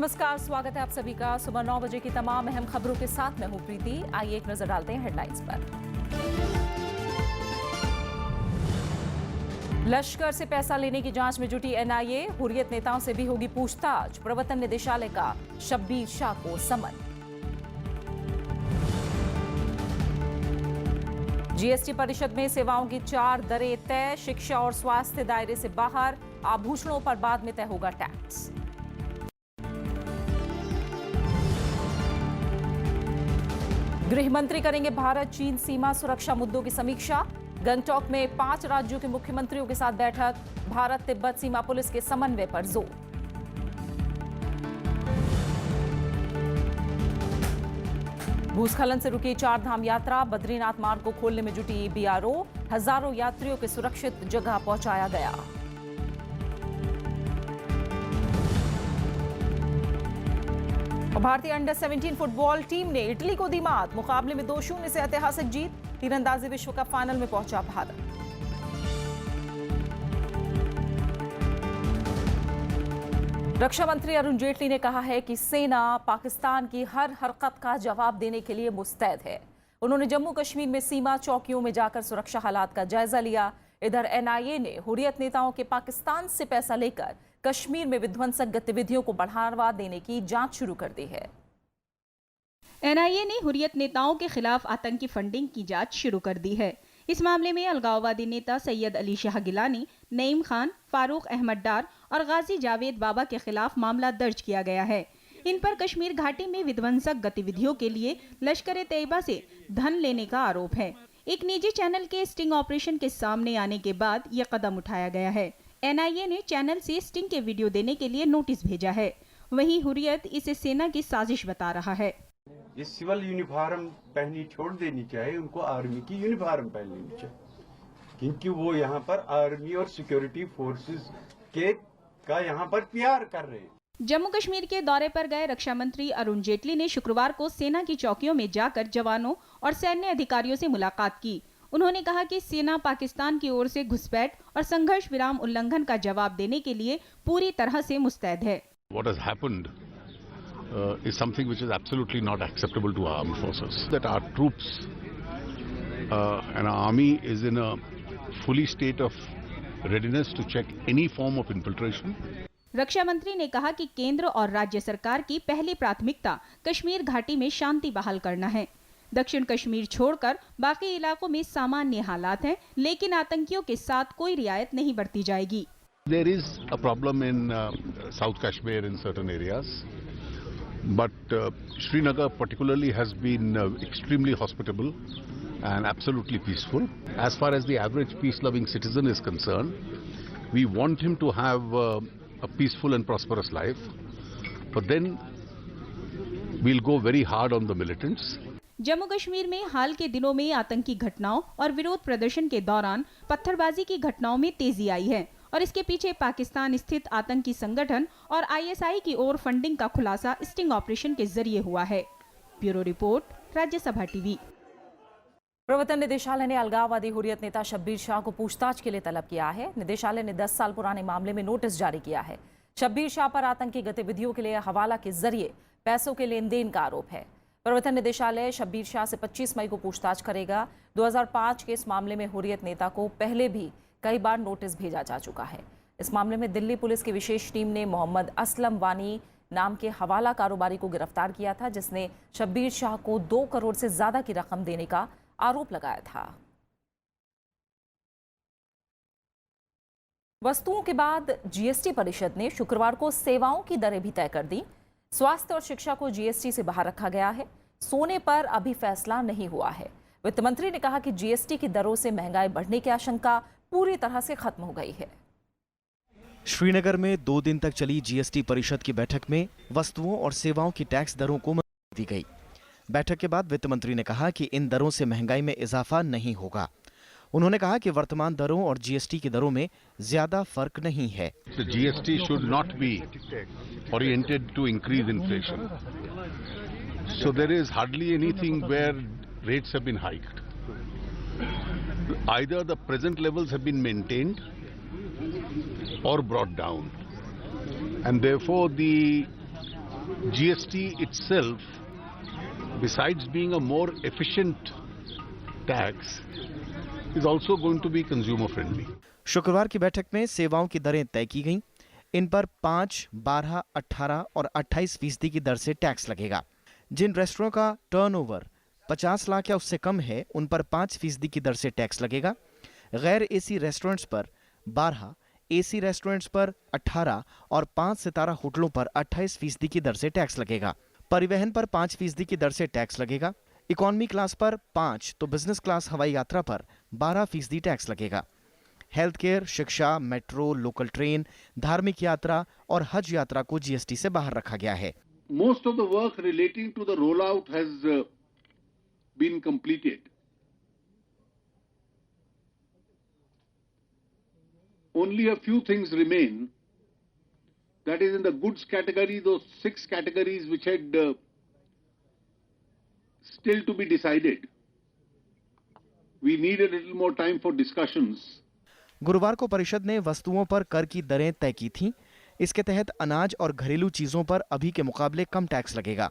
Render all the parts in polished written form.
नमस्कार, स्वागत है आप सभी का सुबह 9 बजे की तमाम अहम खबरों के साथ मैं हूं प्रीति। आइए एक नजर डालते हैं हेडलाइंस पर। लश्कर से पैसा लेने की जांच में जुटी एनआईए, हुर्रियत नेताओं से भी होगी पूछताछ। प्रवर्तन निदेशालय का शब्बीर शाह को समन। जीएसटी परिषद में सेवाओं की 4 दरें तय, शिक्षा और स्वास्थ्य दायरे से बाहर, आभूषणों पर बाद में तय होगा टैक्स। गृह मंत्री करेंगे भारत चीन सीमा सुरक्षा मुद्दों की समीक्षा। गंगटोक में 5 राज्यों के मुख्यमंत्रियों के साथ बैठक, भारत तिब्बत सीमा पुलिस के समन्वय पर जोर। भूस्खलन से रुकी 4 धाम यात्रा, बद्रीनाथ मार्ग को खोलने में जुटी बीआरओ, हजारों यात्रियों के सुरक्षित जगह पहुंचाया गया। भारतीय अंडर 17 फुटबॉल टीम ने इटली को दी मात, मुकाबले में 2-0 से ऐतिहासिक जीत। तीरंदाजी विश्व कप फाइनल में पहुंचा भारत। रक्षा मंत्री अरुण जेटली ने कहा है कि सेना पाकिस्तान की हर हरकत का जवाब देने के लिए मुस्तैद है। उन्होंने जम्मू कश्मीर में सीमा चौकियों में जाकर सुरक्षा हालात का जायजा लिया। इधर एनआईए ने हुर्रियत नेताओं के पाकिस्तान से पैसा लेकर कश्मीर में विध्वंसक गतिविधियों को बढ़ावा देने की जांच शुरू कर दी है। एनआईए ने हुर्रियत नेताओं के खिलाफ आतंकी फंडिंग की जांच शुरू कर दी है। इस मामले में अलगाववादी नेता सैयद अली शाह गिलानी, नईम खान, फारूक अहमद डार और गाजी जावेद बाबा के खिलाफ मामला दर्ज किया गया है। इन पर कश्मीर घाटी में विध्वंसक गतिविधियों के लिए लश्कर तैयबा से धन लेने का आरोप है। एक निजी चैनल के स्टिंग ऑपरेशन के सामने आने के बाद यह कदम उठाया गया है। एनआईए ने चैनल से स्टिंग के वीडियो देने के लिए नोटिस भेजा है। वहीं हुर्रियत इसे सेना की साजिश बता रहा है। ये सिविल यूनिफॉर्म पहनी छोड़ देनी चाहिए, उनको आर्मी की यूनिफॉर्म पहन लेनी चाहिए, क्योंकि वो यहाँ पर आर्मी और सिक्योरिटी फोर्सेस का यहाँ पर प्यार कर रहे हैं। जम्मू कश्मीर के दौरे पर गए रक्षा मंत्री अरुण जेटली ने शुक्रवार को सेना की चौकियों में जाकर जवानों और सैन्य अधिकारियों से मुलाकात की। उन्होंने कहा कि सेना पाकिस्तान की ओर से घुसपैठ और संघर्ष विराम उल्लंघन का जवाब देने के लिए पूरी तरह से मुस्तैद है। What has happened is something which is absolutely not acceptable to our armed forces. That our troops and our army is in a fully state of readiness to check any form of infiltration. रक्षा मंत्री ने कहा कि केंद्र और राज्य सरकार की पहली प्राथमिकता कश्मीर घाटी में शांति बहाल करना है। दक्षिण कश्मीर छोड़कर बाकी इलाकों में सामान्य हालात हैं, लेकिन आतंकियों के साथ कोई रियायत नहीं बरती जाएगी। There is a problem in South Kashmir in certain areas, but Srinagar particularly has been extremely hospitable and absolutely peaceful. As far as the average peace-loving citizen is concerned, we want him to have a peaceful and prosperous life, but then we'll go very hard on the militants. Jammu Kashmir में हाल के दिनों में आतंकी घटनाओं और विरोध प्रदर्शन के दौरान पत्थरबाजी की घटनाओं में तेजी आई है और इसके पीछे पाकिस्तान स्थित आतंकी संगठन और आईएसआई की ओर फंडिंग का खुलासा स्टिंग ऑपरेशन के जरिए हुआ है। Bureau report, Rajya Sabha TV. प्रवर्तन निदेशालय ने अलगाववादी हुर्रियत नेता शब्बीर शाह को पूछताछ के लिए तलब किया है। निदेशालय ने 10 साल पुराने मामले में नोटिस जारी किया है। शब्बीर शाह पर आतंकी गतिविधियों के लिए हवाला के जरिए पैसों के लेन देन का आरोप है। प्रवर्तन निदेशालय शब्बीर शाह से 25 मई को पूछताछ करेगा। 2005 के इस मामले में हुर्रियत नेता को पहले भी कई बार नोटिस भेजा जा चुका है। इस मामले में दिल्ली पुलिस की विशेष टीम ने मोहम्मद असलम वानी नाम के हवाला कारोबारी को गिरफ्तार किया था, जिसने शब्बीर शाह को 2 करोड़ से ज्यादा की रकम देने का आरोप लगाया था। वस्तुओं के बाद जीएसटी परिषद ने शुक्रवार को सेवाओं की दरें भी तय कर दी। स्वास्थ्य और शिक्षा को जीएसटी से बाहर रखा गया है। सोने पर अभी फैसला नहीं हुआ है। वित्त मंत्री ने कहा कि जीएसटी की दरों से महंगाई बढ़ने की आशंका पूरी तरह से खत्म हो गई है। श्रीनगर में 2 दिन तक चली जीएसटी परिषद की बैठक में वस्तुओं और सेवाओं की टैक्स दरों को मंजूरी दी गई। बैठक के बाद वित्त मंत्री ने कहा कि इन दरों से महंगाई में इजाफा नहीं होगा। उन्होंने कहा कि वर्तमान दरों और जीएसटी की दरों में ज्यादा फर्क नहीं है। GST should not be oriented to increase inflation, so there is hardly anything where rates have been hiked. Either the present levels have been maintained or brought down, and therefore the GST itself, besides being a more efficient tax, is also going to be consumer friendly. शुक्रवार की बैठक में सेवाओं की दरें तय की गईं। इन पर 5, 12, 18 और 28% की दर से टैक्स लगेगा। जिन रेस्टोरेंट का टर्नओवर 50 लाख या उससे कम है, उन पर 5% की दर से टैक्स लगेगा। गैर एसी रेस्टोरेंट्स पर 12, एसी रेस्टोरेंट्स पर 18 और 5 सितारा होटलों पर 28% की दर से टैक्स लगेगा। परिवहन पर 5% की दर से टैक्स लगेगा। इकोनॉमी क्लास पर 5 तो बिजनेस क्लास हवाई यात्रा पर 12% टैक्स लगेगा। हेल्थ केयर, शिक्षा, मेट्रो, लोकल ट्रेन, धार्मिक यात्रा और हज यात्रा को जीएसटी से बाहर रखा गया है। Most of the work relating to the rollout has been completed. Only a few things remain. That is in the goods category, those 6 categories which had still to be decided. We need a little more time for discussions. गुरुवार को परिषद ने वस्तुओं पर कर की दरें तय की थीं। इसके तहत अनाज और घरेलू चीजों पर अभी के मुकाबले कम टैक्स लगेगा।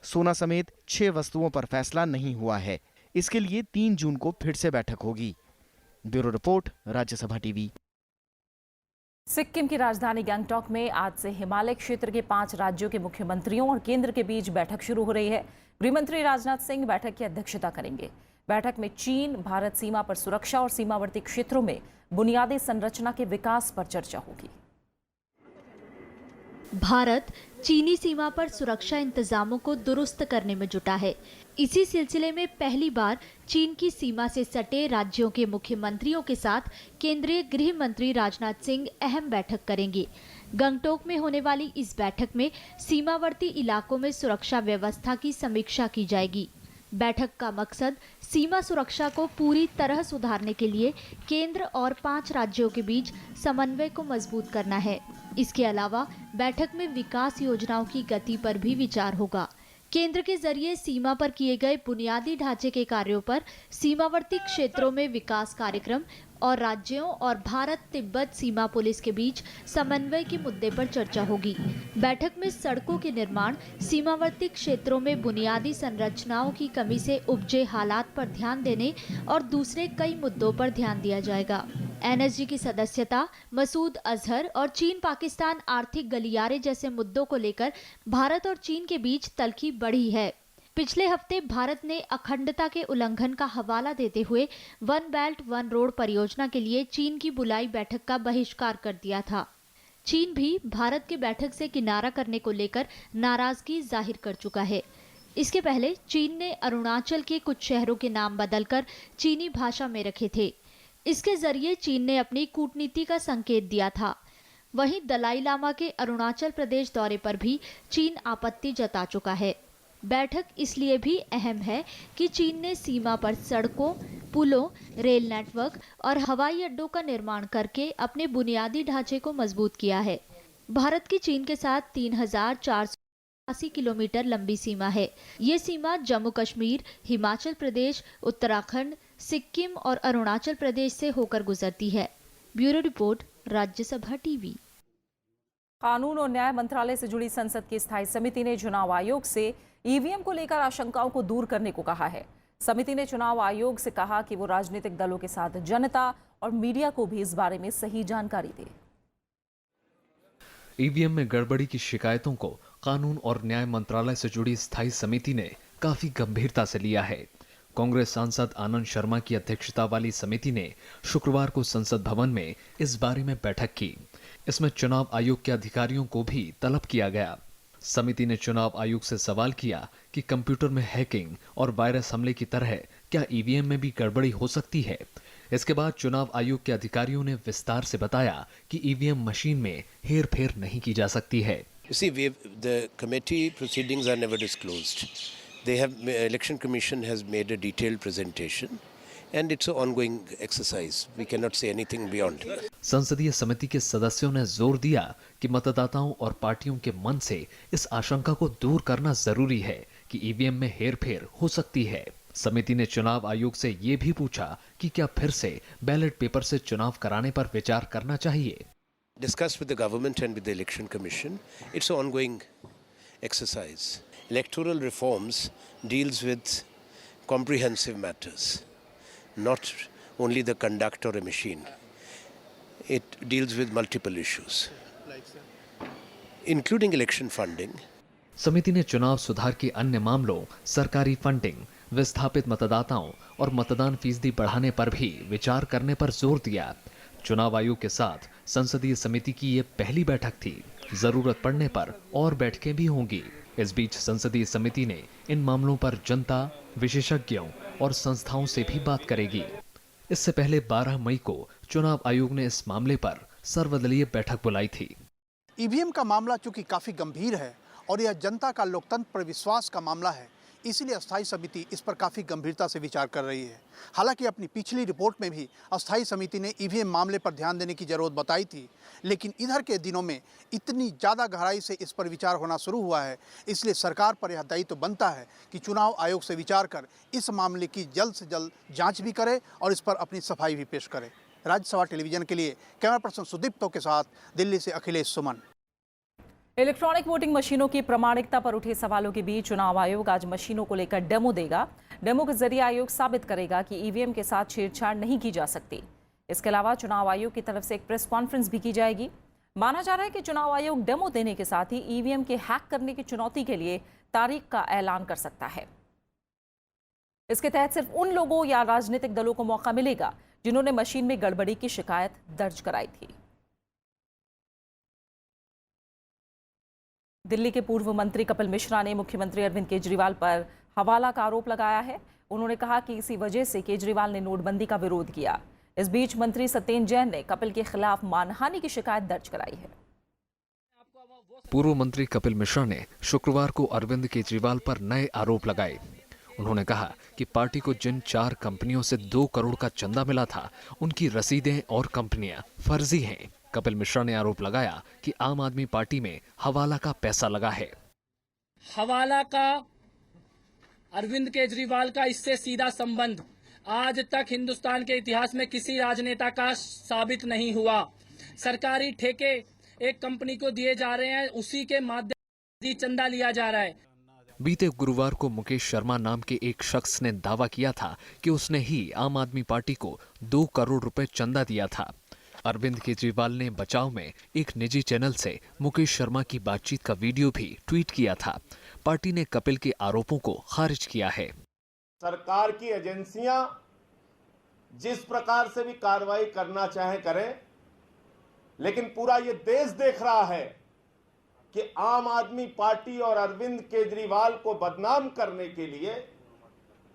सोना समेत 6 वस्तुओं पर फैसला नहीं हुआ है। इसके लिए 3 जून को फिर से बैठक होगी। Bureau report, Rajya Sabha TV. Sikkim की राजधानी गंगटोक में आज से हिमालय क्षेत्र के 5 राज्यों के मुख्यमंत्रियों और केंद्र के बीच बैठक शुरू हो रही है। गृहमंत्री राजनाथ सिंह बैठक की अध्यक्षता करेंगे। बैठक में चीन भारत सीमा पर सुरक्षा और सीमावर्ती क्षेत्रों में बुनियादी संरचना के विकास पर चर्चा होगी। भारत चीनी सीमा पर सुरक्षा इंतजामों को दुरुस्त करने में जुटा है। इसी सिलसिले में पहली बार चीन की सीमा से सटे राज्यों के मुख्यमंत्रियों के साथ केंद्रीय गृह मंत्री राजनाथ सिंह अहम बैठक करेंगे। गंगटोक में होने वाली इस बैठक में सीमावर्ती इलाकों में सुरक्षा व्यवस्था की समीक्षा की जाएगी। बैठक का मकसद सीमा सुरक्षा को पूरी तरह सुधारने के लिए केंद्र और 5 राज्यों के बीच समन्वय को मजबूत करना है। इसके अलावा बैठक में विकास योजनाओं की गति पर भी विचार होगा। केंद्र के जरिए सीमा पर किए गए बुनियादी ढांचे के कार्यों पर, सीमावर्ती क्षेत्रों में विकास कार्यक्रम और राज्यों और भारत तिब्बत सीमा पुलिस के बीच समन्वय के मुद्दे पर चर्चा होगी। बैठक में सड़कों के निर्माण, सीमावर्ती क्षेत्रों में बुनियादी संरचनाओं की कमी से उपजे हालात पर ध्यान देने और दूसरे कई मुद्दों पर ध्यान दिया जाएगा। एनएसजी की सदस्यता, मसूद अजहर और चीन पाकिस्तान आर्थिक गलियारे जैसे मुद्दों को लेकर भारत और चीन के बीच तल्खी बढ़ी है। पिछले हफ्ते भारत ने अखंडता के उल्लंघन का हवाला देते हुए वन बेल्ट वन रोड परियोजना के लिए चीन की बुलाई बैठक का बहिष्कार कर दिया था। चीन भी भारत के बैठक से किनारा करने को लेकर नाराजगी जाहिर कर चुका है। इसके पहले चीन ने अरुणाचल के कुछ शहरों के नाम बदलकर चीनी भाषा में रखे थे। इसके जरिए चीन ने अपनी कूटनीति का संकेत दिया था। वहीं दलाई लामा के अरुणाचल प्रदेश दौरे पर भी चीन आपत्ति जता चुका है। बैठक इसलिए भी अहम है कि चीन ने सीमा पर सड़कों, पुलों, रेल नेटवर्क और हवाई अड्डों का निर्माण करके अपने बुनियादी ढांचे को मजबूत किया है। भारत की चीन के साथ 3,480 किलोमीटर लंबी सीमा है। ये सीमा जम्मू कश्मीर, हिमाचल प्रदेश, उत्तराखंड, सिक्किम और अरुणाचल प्रदेश से होकर गुजरती है। Bureau report, Rajya Sabha TV. कानून और न्याय मंत्रालय से जुड़ी संसद की स्थायी समिति ने चुनाव आयोग से ईवीएम को लेकर आशंकाओं को दूर करने को कहा है। समिति ने चुनाव आयोग से कहा कि वो राजनीतिक दलों के साथ जनता और मीडिया को भी इस बारे में सही जानकारी दे। ईवीएम में गड़बड़ी की शिकायतों को कानून और न्याय मंत्रालय से जुड़ी स्थायी समिति ने काफी गंभीरता से लिया है। कांग्रेस सांसद आनंद शर्मा की अध्यक्षता वाली समिति ने शुक्रवार को संसद भवन में इस बारे में बैठक की। इसमें चुनाव आयोग के अधिकारियों को भी तलब किया गया। समिति ने चुनाव आयोग से सवाल किया कि कंप्यूटर में हैकिंग और वायरस हमले की तरह क्या ईवीएम में भी गड़बड़ी हो सकती है। इसके बाद चुनाव आयोग के अधिकारियों ने विस्तार से बताया कि ईवीएम मशीन में हेरफेर नहीं की जा सकती है। The committee proceedings are never disclosed. Election Commission has made a detailed presentation and it's an ongoing exercise. We cannot say anything beyond. संसदीय समिति के सदस्यों ने जोर दिया कि मतदाताओं और पार्टियों के मन से इस आशंका को दूर करना जरूरी है कि ईवीएम में हेरफेर हो सकती है। समिति ने चुनाव आयोग से ये भी पूछा कि क्या फिर से बैलेट पेपर से चुनाव कराने पर विचार करना चाहिए। Discussed with the government and with the Election Commission. It's an ongoing exercise. Electoral reforms deals with comprehensive matters, not only the conduct or a machine. It deals with multiple issues, including election funding. समिति ने चुनाव सुधार के अन्य मामलों, सरकारी funding, विस्थापित मतदाताओं और मतदान फीसदी बढ़ाने पर भी विचार करने पर जोर दिया। चुनाव आयोग के साथ संसदीय समिति की ये पहली बैठक थी। जरूरत पड़ने पर और बैठकें भी होंगी। इस बीच संसदीय समिति ने इन मामलों पर जनता, विशेषज्ञों और संस्थाओं से भी बात करेगी। इससे पहले 12 मई को चुनाव आयोग ने इस मामले पर सर्वदलीय बैठक बुलाई थी। ईवीएम का मामला चूंकि काफी गंभीर है और यह जनता का लोकतंत्र पर विश्वास का मामला है, इसीलिए अस्थायी समिति इस पर काफी गंभीरता से विचार कर रही है। हालांकि अपनी पिछली रिपोर्ट में भी अस्थायी समिति ने ईवीएम मामले पर ध्यान देने की जरूरत बताई थी, लेकिन इधर के दिनों में इतनी ज़्यादा गहराई से इस पर विचार होना शुरू हुआ है, इसलिए सरकार पर यह दायित्व बनता है कि चुनाव आयोग से विचार कर इस मामले की जल्द से जल्द जाँच भी करे और इस पर अपनी सफाई भी पेश करे। राज्यसभा टेलीविजन के लिए कैमरा पर्सन सुदीप्तो के साथ दिल्ली से अखिलेश सुमन। इलेक्ट्रॉनिक वोटिंग मशीनों की प्रामाणिकता पर उठे सवालों के बीच चुनाव आयोग आज मशीनों को लेकर डेमो देगा। डेमो के जरिए आयोग साबित करेगा कि ईवीएम के साथ छेड़छाड़ नहीं की जा सकती। इसके अलावा चुनाव आयोग की तरफ से एक प्रेस कॉन्फ्रेंस भी की जाएगी। माना जा रहा है कि चुनाव आयोग डेमो देने के साथ ही ईवीएम के हैक करने की चुनौती के लिए तारीख का ऐलान कर सकता है। इसके तहत सिर्फ उन लोगों या राजनीतिक दलों को मौका मिलेगा जिन्होंने मशीन में गड़बड़ी की शिकायत दर्ज कराई थी। दिल्ली के पूर्व मंत्री कपिल मिश्रा ने मुख्यमंत्री अरविंद केजरीवाल पर हवाला का आरोप लगाया है। उन्होंने कहा कि इसी वजह से केजरीवाल ने नोटबंदी का विरोध किया। इस बीच मंत्री सत्येंद्र जैन ने कपिल के खिलाफ मानहानि की शिकायत दर्ज कराई है। पूर्व मंत्री कपिल मिश्रा ने शुक्रवार को अरविंद केजरीवाल पर नए आरोप लगाए। उन्होंने कहा कि पार्टी को जिन 4 कंपनियों से 2 करोड़ का चंदा मिला था, उनकी रसीदें और कंपनियां फर्जी हैं। कपिल मिश्रा ने आरोप लगाया कि आम आदमी पार्टी में हवाला का पैसा लगा है। हवाला का अरविंद केजरीवाल का इससे सीधा संबंध आज तक हिंदुस्तान के इतिहास में किसी राजनेता का साबित नहीं हुआ। सरकारी ठेके एक कंपनी को दिए जा रहे हैं, उसी के माध्यम से चंदा लिया जा रहा है। बीते गुरुवार को मुकेश शर्मा नाम के एक शख्स ने दावा किया था कि उसने ही आम आदमी पार्टी को 2 करोड़ रुपए चंदा दिया था। अरविंद केजरीवाल ने बचाव में एक निजी चैनल से मुकेश शर्मा की बातचीत का वीडियो भी ट्वीट किया था। पार्टी ने कपिल के आरोपों को खारिज किया है। सरकार की एजेंसियां जिस प्रकार से भी कार्रवाई करना चाहे करें, लेकिन पूरा ये देश देख रहा है कि आम आदमी पार्टी और अरविंद केजरीवाल को बदनाम करने के लिए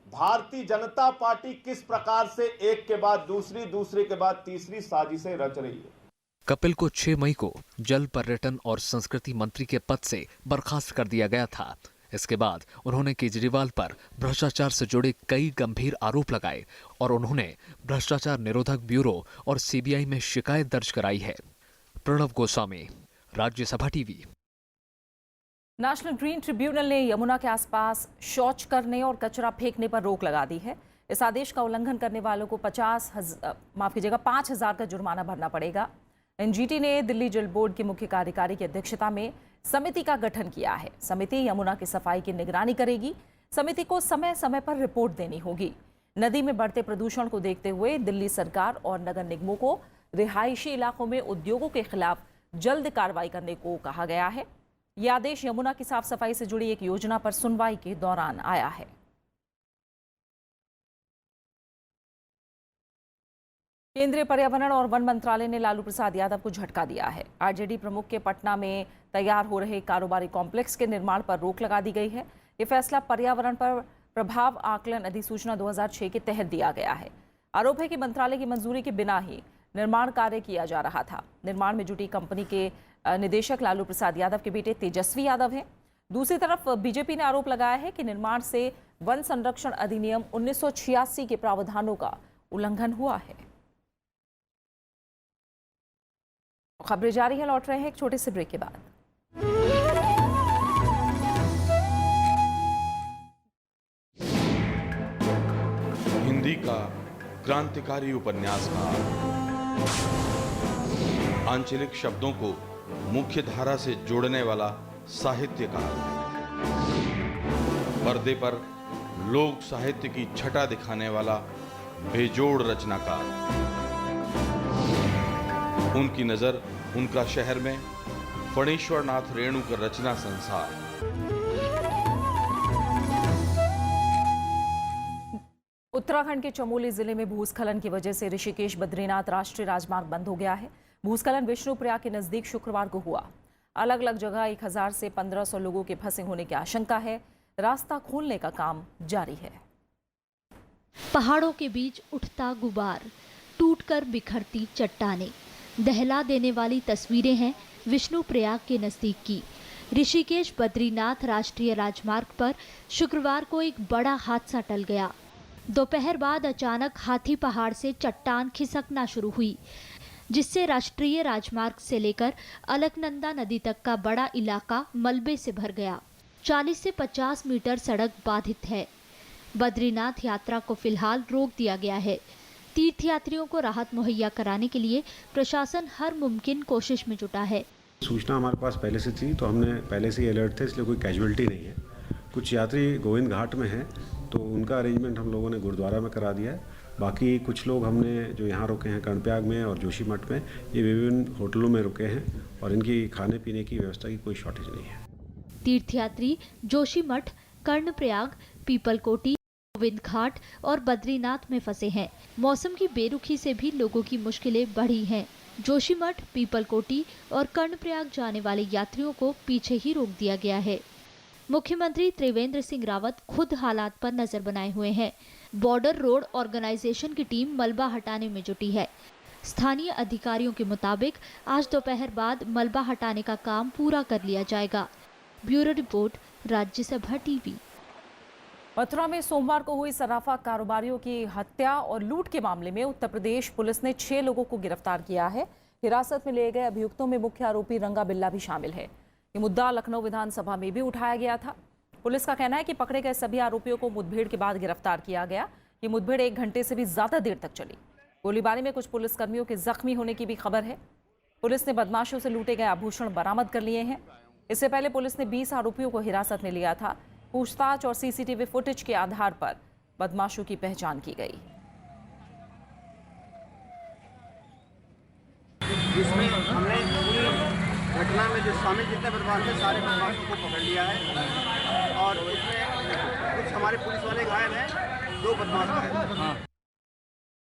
भारतीय जनता पार्टी किस प्रकार से एक के बाद दूसरी, दूसरे के बाद तीसरी साजिशें रच रही है। कपिल को 6 मई को जल, पर्यटन और संस्कृति मंत्री के पद से बर्खास्त कर दिया गया था। इसके बाद उन्होंने केजरीवाल पर भ्रष्टाचार से जुड़े कई गंभीर आरोप लगाए और उन्होंने भ्रष्टाचार निरोधक ब्यूरो और सीबीआई में शिकायत दर्ज कराई है। Pranav Goswami, Rajya Sabha TV. National green tribunal ने यमुना के आसपास शौच करने और कचरा फेंकने पर रोक लगा दी है। इस आदेश का उल्लंघन करने वालों को 5,000 का जुर्माना भरना पड़ेगा। एनजीटी ने दिल्ली जल बोर्ड के मुख्य कार्यकारी की अध्यक्षता में समिति का गठन किया है। समिति यमुना की सफाई की निगरानी करेगी। समिति को समय समय पर रिपोर्ट देनी होगी। नदी में बढ़ते प्रदूषण को देखते हुए दिल्ली सरकार और नगर निगमों को रिहायशी इलाकों में उद्योगों के खिलाफ जल्द कार्रवाई करने को कहा गया है। यह आदेश यमुना की साफ सफाई से जुड़ी एक योजना पर सुनवाई के दौरान आया है। केंद्रीय पर्यावरण और वन मंत्रालय ने लालू प्रसाद यादव को झटका दिया है। आरजेडी प्रमुख के पटना में तैयार हो रहे कारोबारी कॉम्प्लेक्स के निर्माण पर रोक लगा दी गई है। ये फैसला पर्यावरण पर प्रभाव आकलन अधिसूचना 2006 के तहत दिया गया है। आरोप है कि मंत्रालय की मंजूरी के बिना ही निर्माण कार्य किया जा रहा था। निर्माण में जुटी कंपनी के निदेशक लालू प्रसाद यादव के बेटे तेजस्वी यादव हैं। दूसरी तरफ बीजेपी ने आरोप लगाया है कि निर्माण से वन संरक्षण अधिनियम 1986 के प्रावधानों का उल्लंघन हुआ है। खबरें जारी है, लौट रहे हैं एक छोटे से ब्रेक के बाद। हिंदी का क्रांतिकारी उपन्यासकार, आंचलिक शब्दों को मुख्य धारा से जोड़ने वाला साहित्यकार, पर्दे पर लोक साहित्य की छटा दिखाने वाला बेजोड़ रचनाकार। उनकी नजर, उनका शहर में फणीश्वरनाथ रेणु का रचना संसार। उत्तराखंड के चमोली जिले में भूस्खलन की वजह से ऋषिकेश बद्रीनाथ राष्ट्रीय राजमार्ग बंद हो गया है। भूस्खलन विष्णुप्रयाग के नजदीक शुक्रवार को हुआ। अलग अलग जगह 1000 से 1500 लोगों के फंसे होने की आशंका है। रास्ता खोलने का काम जारी है। पहाड़ों के बीच उठता गुबार, टूटकर बिखरती चट्टानें, दहला देने वाली तस्वीरें हैं विष्णुप्रयाग के नजदीक की। ऋषिकेश बद्रीनाथ राष्ट्रीय राजमार्ग पर शुक्रवार को एक बड़ा हादसा टल गया। दोपहर बाद अचानक हाथी पहाड़ से चट्टान खिसकना शुरू हुई, जिससे राष्ट्रीय राजमार्ग से लेकर अलकनंदा नदी तक का बड़ा इलाका मलबे से भर गया। 40 से 50 मीटर सड़क बाधित है। बद्रीनाथ यात्रा को फिलहाल रोक दिया गया है। तीर्थयात्रियों को राहत मुहैया कराने के लिए प्रशासन हर मुमकिन कोशिश में जुटा है। सूचना हमारे पास पहले से थी, तो हमने पहले से ही अलर्ट थे, इसलिए कोई कैजुअलिटी नहीं है। कुछ यात्री गोविंद घाट में हैं, तो उनका अरेंजमेंट हम लोगों ने गुरुद्वारा में करा दिया है। बाकी कुछ लोग हमने जो यहाँ रुके हैं कर्णप्रयाग में और जोशीमठ में, ये विभिन्न होटलों में रुके हैं और इनकी खाने पीने की व्यवस्था की कोई शॉर्टेज नहीं है। तीर्थयात्री जोशीमठ, कर्णप्रयाग, पीपलकोटी, गोविंद घाट और बद्रीनाथ में फंसे हैं। मौसम की बेरुखी से भी लोगों की मुश्किलें बढ़ी हैं। जोशीमठ, पीपलकोटी और कर्णप्रयाग जाने वाले यात्रियों को पीछे ही रोक दिया गया है। मुख्यमंत्री त्रिवेंद्र सिंह रावत खुद हालात पर नजर बनाए हुए हैं। बॉर्डर रोड ऑर्गेनाइजेशन की टीम मलबा हटाने में जुटी है। स्थानीय अधिकारियों के मुताबिक आज दोपहर बाद मलबा हटाने का काम पूरा कर लिया जाएगा। Bureau report, Rajya Sabha TV. Mathura में सोमवार को हुई सराफा कारोबारियों की हत्या और लूट के मामले में उत्तर प्रदेश पुलिस ने 6 लोगों को गिरफ्तार किया है। हिरासत में लिए गए अभियुक्तों में मुख्य आरोपी रंगा बिल्ला भी शामिल है। ये मुद्दा लखनऊ विधानसभा में भी उठाया गया था। पुलिस का कहना है कि पकड़े गए सभी आरोपियों को मुठभेड़ के बाद गिरफ्तार किया गया। ये मुठभेड़ 1 घंटे से भी ज्यादा देर तक चली। गोलीबारी में कुछ पुलिसकर्मियों के जख्मी होने की भी खबर है। पुलिस ने बदमाशों से लूटे गए आभूषण बरामद कर लिए हैं। इससे पहले पुलिस ने 20 आरोपियों को हिरासत में लिया था। पूछताछ और सीसीटीवी फुटेज के आधार पर बदमाशों की पहचान की गई। इसमें हमने घटना में जो शामिल जितने बदमाश थे सारे बदमाशों को पकड़ लिया है और इसमें कुछ हमारे पुलिस वाले घायल हैं, 2 बदमाश घायल हैं।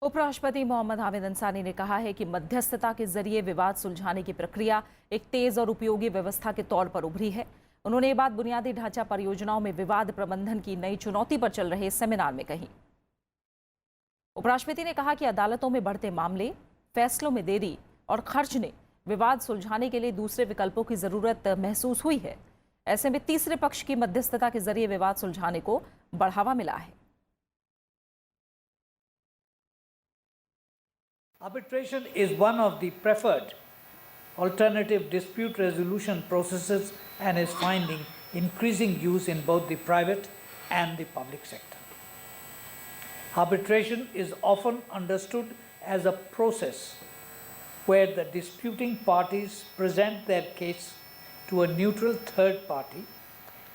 उपराष्ट्रपति मोहम्मद हामिद अंसारी ने कहा है कि मध्यस्थता के जरिए विवाद सुलझाने की प्रक्रिया एक तेज और उपयोगी व्यवस्था के तौर पर उभरी है। उन्होंने ये बात बुनियादी ढांचा परियोजनाओं में विवाद प्रबंधन की नई चुनौती पर चल रहे सेमिनार में कही। उपराष्ट्रपति ने कहा कि अदालतों में बढ़ते मामले, फैसलों में देरी और खर्च ने विवाद सुलझाने के लिए दूसरे विकल्पों की जरूरत महसूस हुई है। ऐसे में तीसरे पक्ष की मध्यस्थता के जरिए विवाद सुलझाने को बढ़ावा मिला है। Arbitration is one of the preferred alternative dispute resolution processes and is finding increasing use in both the private and the public sector. Arbitration is often understood as a process where the disputing parties present their case to a neutral third party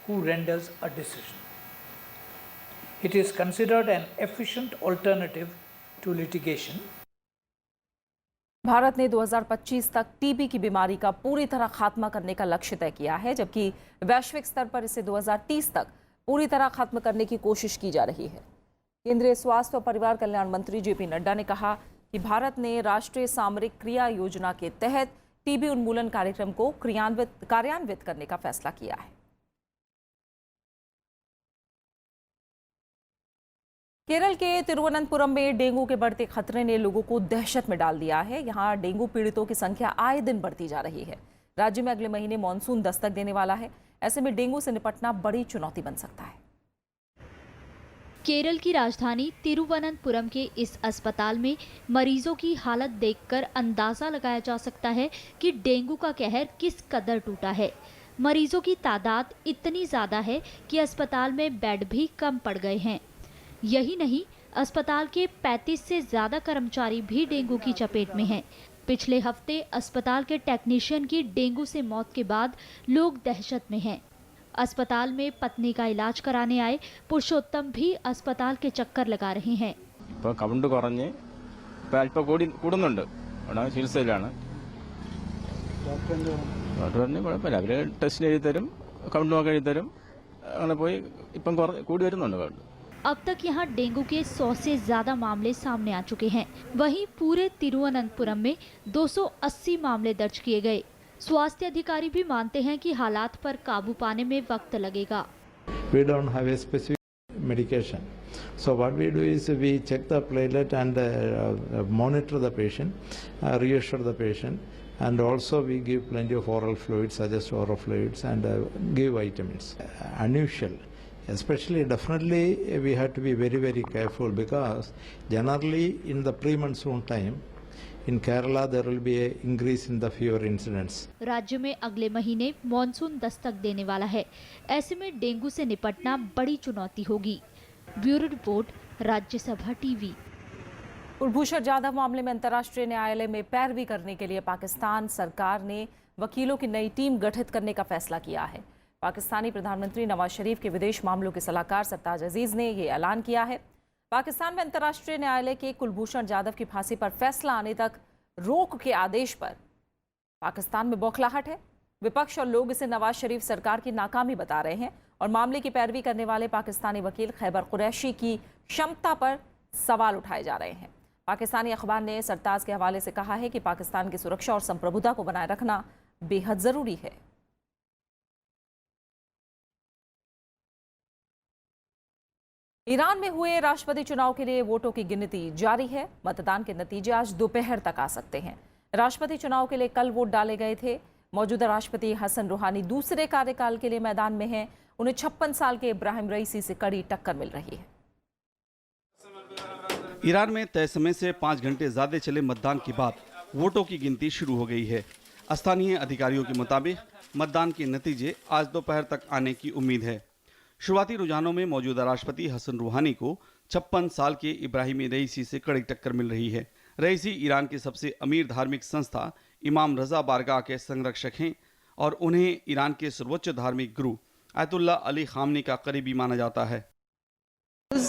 who renders a decision. It is considered an efficient alternative to litigation. Bharat ने 2025 तक TB की बीमारी का पूरी तरह खात्मा करने का लक्ष्य तय किया है, जबकि वैश्विक स्तर पर इसे 2030 तक पूरी तरह खत्म करने की कोशिश की जा रही है। केंद्रीय स्वास्थ्य और परिवार कल्याण मंत्री जेपी नड्डा ने कहा कि भारत ने राष्ट्रीय सामरिक क्रिया योजना के तहत टीबी उन्मूलन कार्यक्रम को कार्यान्वित करने का फैसला किया है। केरल के तिरुवनंतपुरम में डेंगू के बढ़ते खतरे ने लोगों को दहशत में डाल दिया है। यहाँ डेंगू पीड़ितों की संख्या आए दिन बढ़ती जा रही है। राज्य में अगले महीने मानसून दस्तक देने वाला है। ऐसे में डेंगू से निपटना बड़ी चुनौती बन सकता है। केरल की राजधानी तिरुवनंतपुरम के इस अस्पताल में मरीजों की हालत देखकर अंदाजा लगाया जा सकता है कि डेंगू का कहर किस कदर टूटा है। मरीजों की तादाद इतनी ज्यादा है कि अस्पताल में बेड भी कम पड़ गए हैं। यही नहीं, अस्पताल के 35 से ज्यादा कर्मचारी भी डेंगू की चपेट में हैं। पिछले हफ्ते अस्पताल के टेक्नीशियन की डेंगू से मौत के बाद लोग दहशत में हैं। अस्पताल में पत्नी का इलाज कराने आए पुरुषोत्तम भी अस्पताल के चक्कर लगा रहे हैं। കൗണ്ട് കുറഞ്ഞ് അല്പം കൂടുന്നുണ്ട്. അവിടെ ചികിത്സയിലാണ്. ഡോക്ടർ പറഞ്ഞു കുഴപ്പമില്ല, അവർ ടെസ്റ്റ് എഴുതി തരും, കൗണ്ട് നോക്കി എഴുതി തരും. അങ്ങനെ പോയി ഇപ്പം കൂടി വരുന്നുണ്ട് കൗണ്ട്. अब तक यहाँ डेंगू के 100 से ज्यादा मामले सामने आ चुके हैं। वहीं पूरे तिरुवनंतपुरम में 280 मामले दर्ज किए गए। स्वास्थ्य अधिकारी भी मानते हैं कि हालात पर काबू पाने में वक्त लगेगा। We don't have a specific medication. So what we do is we check the platelet and monitor the patient, reassure the patient, and also we give plenty of oral fluids, suggest oral fluids, and give vitamins. Unusual. Especially, definitely, we have to be very, very careful because generally in the pre-monsoon time, in Kerala there will be an increase in the fever incidents. राज्य में अगले महीने monsoon Dastak देने वाला है। ऐसे में dengue से निपटना बड़ी चुनौती होगी। Bureau report, Rajya Sabha TV. Kulbhushan Jadhav मामले में अंतर्राष्ट्रीय न्यायालय में पैरवी करने के लिए पाकिस्तान सरकार ने वकीलों की नई टीम गठित करने का फैसला किया है। पाकिस्तानी प्रधानमंत्री नवाज शरीफ के विदेश मामलों के सलाहकार सरताज अजीज ने ये ऐलान किया है। पाकिस्तान में अंतर्राष्ट्रीय न्यायालय के कुलभूषण जाधव की फांसी पर फैसला आने तक रोक के आदेश पर पाकिस्तान में बौखलाहट है। विपक्ष और लोग इसे नवाज शरीफ सरकार की नाकामी बता रहे हैं और मामले की पैरवी करने वाले पाकिस्तानी वकील खैबर कुरैशी की क्षमता पर सवाल उठाए जा रहे हैं। पाकिस्तानी अखबार ने सरताज के हवाले से कहा है कि पाकिस्तान की सुरक्षा और संप्रभुता को बनाए रखना बेहद जरूरी है। ईरान में हुए राष्ट्रपति चुनाव के लिए वोटों की गिनती जारी है। मतदान के नतीजे आज दोपहर तक आ सकते हैं। राष्ट्रपति चुनाव के लिए कल वोट डाले गए थे। मौजूदा राष्ट्रपति हसन रूहानी दूसरे कार्यकाल के लिए मैदान में हैं। उन्हें 56 साल के इब्राहिम रईसी से कड़ी टक्कर मिल रही है। ईरान में तय समय से 5 घंटे ज्यादा चले मतदान के बाद वोटों की गिनती शुरू हो गई है। स्थानीय अधिकारियों के मुताबिक मतदान के नतीजे आज दोपहर तक आने की उम्मीद है। शुरुआती रुझानों में मौजूदा राष्ट्रपति हसन रूहानी को 56 साल के इब्राहिम रईसी से कड़ी टक्कर मिल रही है। रईसी ईरान के सबसे अमीर धार्मिक संस्था इमाम रजा बारगाह के संरक्षक हैं और उन्हें ईरान के सर्वोच्च धार्मिक गुरु आयतुल्लाह अली खामनी का करीबी माना जाता है।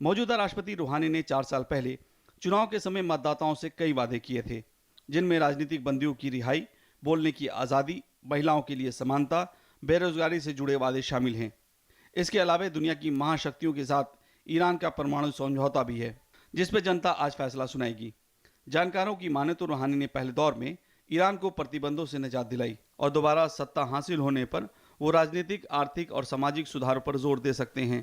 मौजूदा राष्ट्रपति रूहानी ने 4 साल पहले चुनाव के समय मतदाताओं से कई वादे किए थे, जिनमें राजनीतिक बंदियों की रिहाई, बोलने की आज़ादी, महिलाओं के लिए समानता, बेरोजगारी से जुड़े वादे शामिल हैं। इसके अलावा दुनिया की महाशक्तियों के साथ ईरान का परमाणु समझौता भी है, जिस पर जनता आज फैसला सुनाएगी। जानकारों की माने तो रूहानी ने पहले दौर में ईरान को प्रतिबंधों से निजात दिलाई और दोबारा सत्ता हासिल होने पर वो राजनीतिक, आर्थिक और सामाजिक सुधारों पर जोर दे सकते हैं।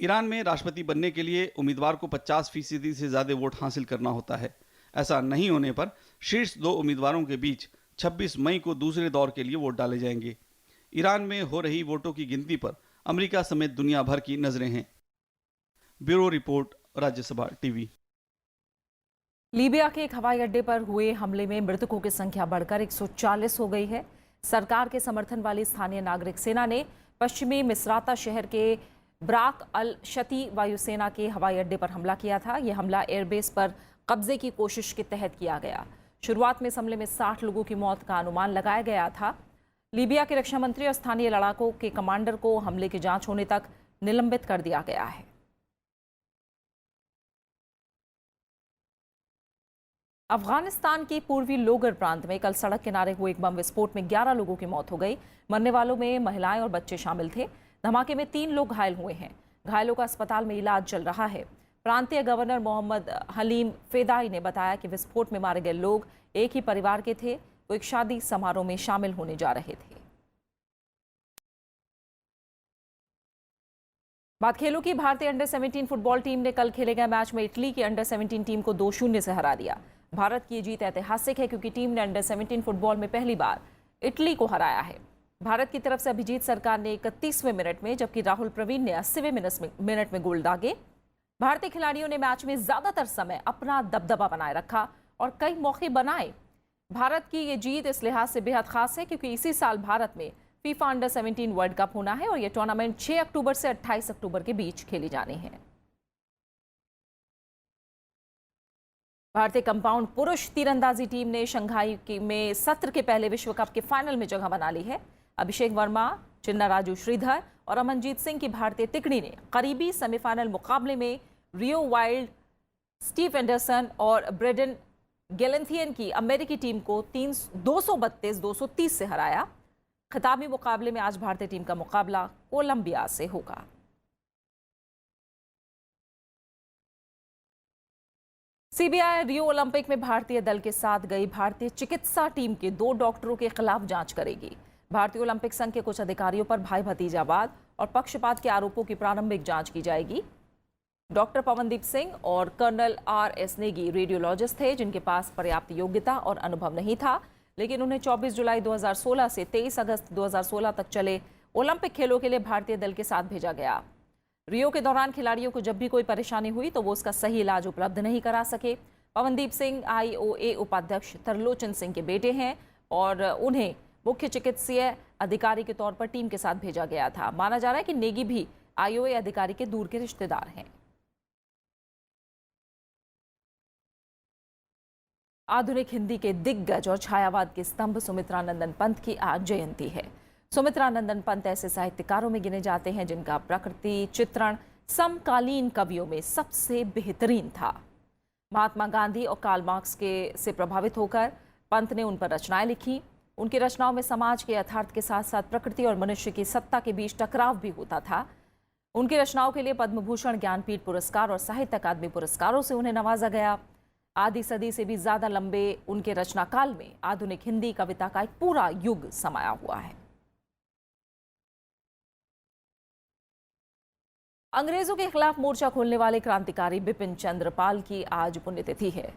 ईरान में राष्ट्रपति बनने के लिए उम्मीदवार को 50% से ज्यादा वोट हासिल करना होता है। ऐसा नहीं होने पर शीर्ष 2 उम्मीदवारों के बीच 26 मई को दूसरे दौर के लिए वोट डाले जाएंगे। ईरान में हो रही वोटों की गिनती पर अमेरिका समेत दुनिया भर की नजरें हैं। Bureau report, Rajya Sabha TV. Libya के एक हवाई अड्डे पर हुए हमले में मृतकों की संख्या बढ़कर 140 हो गई है। सरकार के समर्थन वाली स्थानीय नागरिक सेना ने पश्चिमी मिसराता शहर के ब्राक अल शती वायुसेना के हवाई अड्डे पर हमला किया था। यह हमला एयरबेस पर कब्जे की कोशिश के तहत किया गया। शुरुआत में इस हमले में 60 लोगों की मौत का अनुमान लगाया गया था। लीबिया के रक्षा मंत्री और स्थानीय लड़ाकों के कमांडर को हमले की जांच होने तक निलंबित कर दिया गया है। अफगानिस्तान के पूर्वी लोगर प्रांत में कल सड़क किनारे हुए एक बम विस्फोट में 11 लोगों की मौत हो गई। मरने वालों में महिलाएं और बच्चे शामिल थे। धमाके में 3 लोग घायल हुए हैं। घायलों का अस्पताल में इलाज चल रहा है। प्रांतीय गवर्नर मोहम्मद हलीम फेदाई ने बताया कि विस्फोट में मारे गए लोग एक ही परिवार के थे। वो एक शादी समारोह में शामिल होने जा रहे थे। बात खेलों की। भारतीय अंडर 17 फुटबॉल टीम ने कल खेले गए मैच में इटली की अंडर 17 टीम को 2-0 से हरा दिया। भारत की ये जीत ऐतिहासिक है क्योंकि टीम ने अंडर 17 फुटबॉल में पहली बार इटली को हराया है। भारत की तरफ से अभिजीत सरकार ने 31वें मिनट में, जबकि राहुल प्रवीण ने 80वें मिनट में गोल दागे। भारतीय खिलाड़ियों ने मैच में ज्यादातर समय अपना दबदबा बनाए रखा और कई मौके बनाए। भारत की ये जीत इस लिहाज से बेहद खास है क्योंकि इसी साल भारत में फीफा अंडर 17 वर्ल्ड कप होना है और यह टूर्नामेंट 6 अक्टूबर से 28 अक्टूबर के बीच खेली जानी है। भारतीय कंपाउंड पुरुष तीरंदाजी टीम ने शंघाई में सत्र के पहले विश्व कप के फाइनल में जगह बना ली है। अभिषेक वर्मा, चिन्नाराजू श्रीधर और अमनजीत सिंह की भारतीय तिकड़ी ने करीबी सेमीफाइनल मुकाबले में रियो वाइल्ड, स्टीव एंडरसन और ब्रेडन गेलेंथियन की अमेरिकी टीम को 232-230 से हराया। खिताबी मुकाबले में आज भारतीय टीम का मुकाबला कोलंबिया से होगा। सीबीआई रियो ओलंपिक में भारतीय दल के साथ गई भारतीय चिकित्सा टीम के 2 डॉक्टरों के खिलाफ जांच करेगी। भारतीय ओलंपिक संघ के कुछ अधिकारियों पर भाई भतीजावाद और पक्षपात के आरोपों की प्रारंभिक जांच की जाएगी। डॉक्टर पवनदीप सिंह और कर्नल RS नेगी रेडियोलॉजिस्ट थे जिनके पास पर्याप्त योग्यता और अनुभव नहीं था, लेकिन उन्हें 24 जुलाई 2016 से 23 अगस्त 2016 तक चले ओलंपिक खेलों के लिए भारतीय दल के साथ भेजा गया। रियो के दौरान खिलाड़ियों को जब भी कोई परेशानी हुई तो वो उसका सही इलाज उपलब्ध नहीं करा सके। पवनदीप सिंह IOA उपाध्यक्ष तरलोचन सिंह के बेटे हैं और उन्हें मुख्य चिकित्सीय अधिकारी के तौर पर टीम के साथ भेजा गया था। माना जा रहा है कि नेगी भी IOA अधिकारी के दूर के रिश्तेदार हैं। आधुनिक हिंदी के दिग्गज और छायावाद के स्तंभ सुमित्रानंदन पंत की आज जयंती है। सुमित्रानंदन पंत ऐसे साहित्यकारों में गिने जाते हैं जिनका प्रकृति चित्रण समकालीन कवियों में सबसे बेहतरीन था। महात्मा गांधी और कार्ल मार्क्स से प्रभावित होकर पंत ने उन पर रचनाएं लिखी। उनकी रचनाओं में समाज के यथार्थ के साथ साथ प्रकृति और मनुष्य की सत्ता के बीच टकराव भी होता था। उनकी रचनाओं के लिए पद्म भूषण, ज्ञानपीठ पुरस्कार और साहित्य अकादमी पुरस्कारों से उन्हें नवाजा गया। आधी सदी से भी ज्यादा लंबे उनके रचना काल में आधुनिक हिंदी कविता का एक पूरा युग समाया हुआ है। अंग्रेजों के खिलाफ मोर्चा खोलने वाले क्रांतिकारी बिपिन चंद्र पाल की आज पुण्यतिथि है।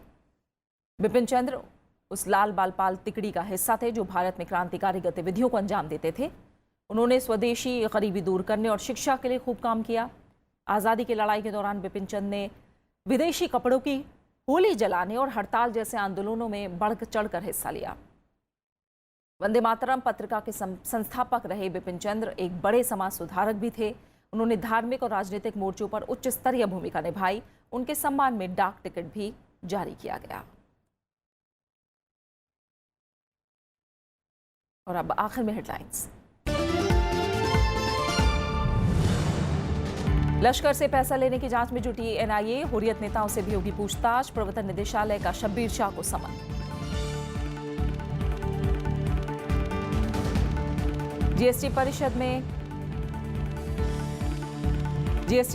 बिपिन चंद्र उस लाल बाल तिकड़ी का हिस्सा थे जो भारत में क्रांतिकारी गतिविधियों को अंजाम देते थे। उन्होंने स्वदेशी गरीबी दूर करने और शिक्षा के लिए खूब काम किया। आज़ादी की लड़ाई के दौरान बिपिन चंद्र ने विदेशी कपड़ों की होली जलाने और हड़ताल जैसे आंदोलनों में बढ़ चढ़कर हिस्सा लिया। वंदे मातरम पत्रिका के संस्थापक रहे बिपिन चंद्र एक बड़े समाज सुधारक भी थे। उन्होंने धार्मिक और राजनीतिक मोर्चों पर उच्च स्तरीय भूमिका निभाई। उनके सम्मान में डाक टिकट भी जारी किया गया। और अब आखिर में हेडलाइंस। लश्कर से पैसा लेने की जांच में जुटी NIA, हुर्रियत नेताओं से भी होगी पूछताछ। प्रवर्तन निदेशालय का शब्बीर शाह को समन। GST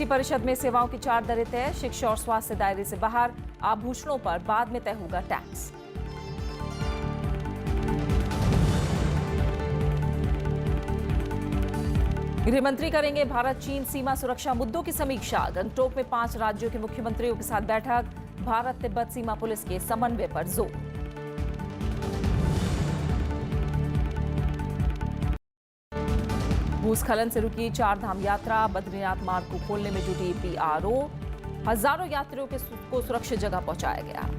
परिषद में सेवाओं की 4 दरें तय। शिक्षा और स्वास्थ्य दायरे से बाहर। आभूषणों पर बाद में तय होगा टैक्स। गृहमंत्री करेंगे भारत चीन सीमा सुरक्षा मुद्दों की समीक्षा। गंगटोक में 5 राज्यों के मुख्यमंत्रियों के साथ बैठक। भारत तिब्बत सीमा पुलिस के समन्वय पर जोर। भूस्खलन से रुकी 4 धाम यात्रा। बद्रीनाथ मार्ग को खोलने में जुटी PRO। हजारों यात्रियों को सुरक्षित जगह पहुंचाया गया।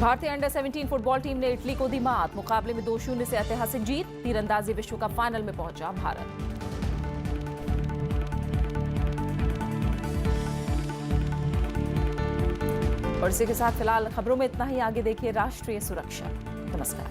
भारतीय अंडर 17 फुटबॉल टीम ने इटली को दी मात। मुकाबले में 2-0 से ऐतिहासिक जीत। तीरंदाजी विश्व कप फाइनल में पहुंचा भारत। और इसी के साथ फिलहाल खबरों में इतना ही। आगे देखिए राष्ट्रीय सुरक्षा। नमस्कार।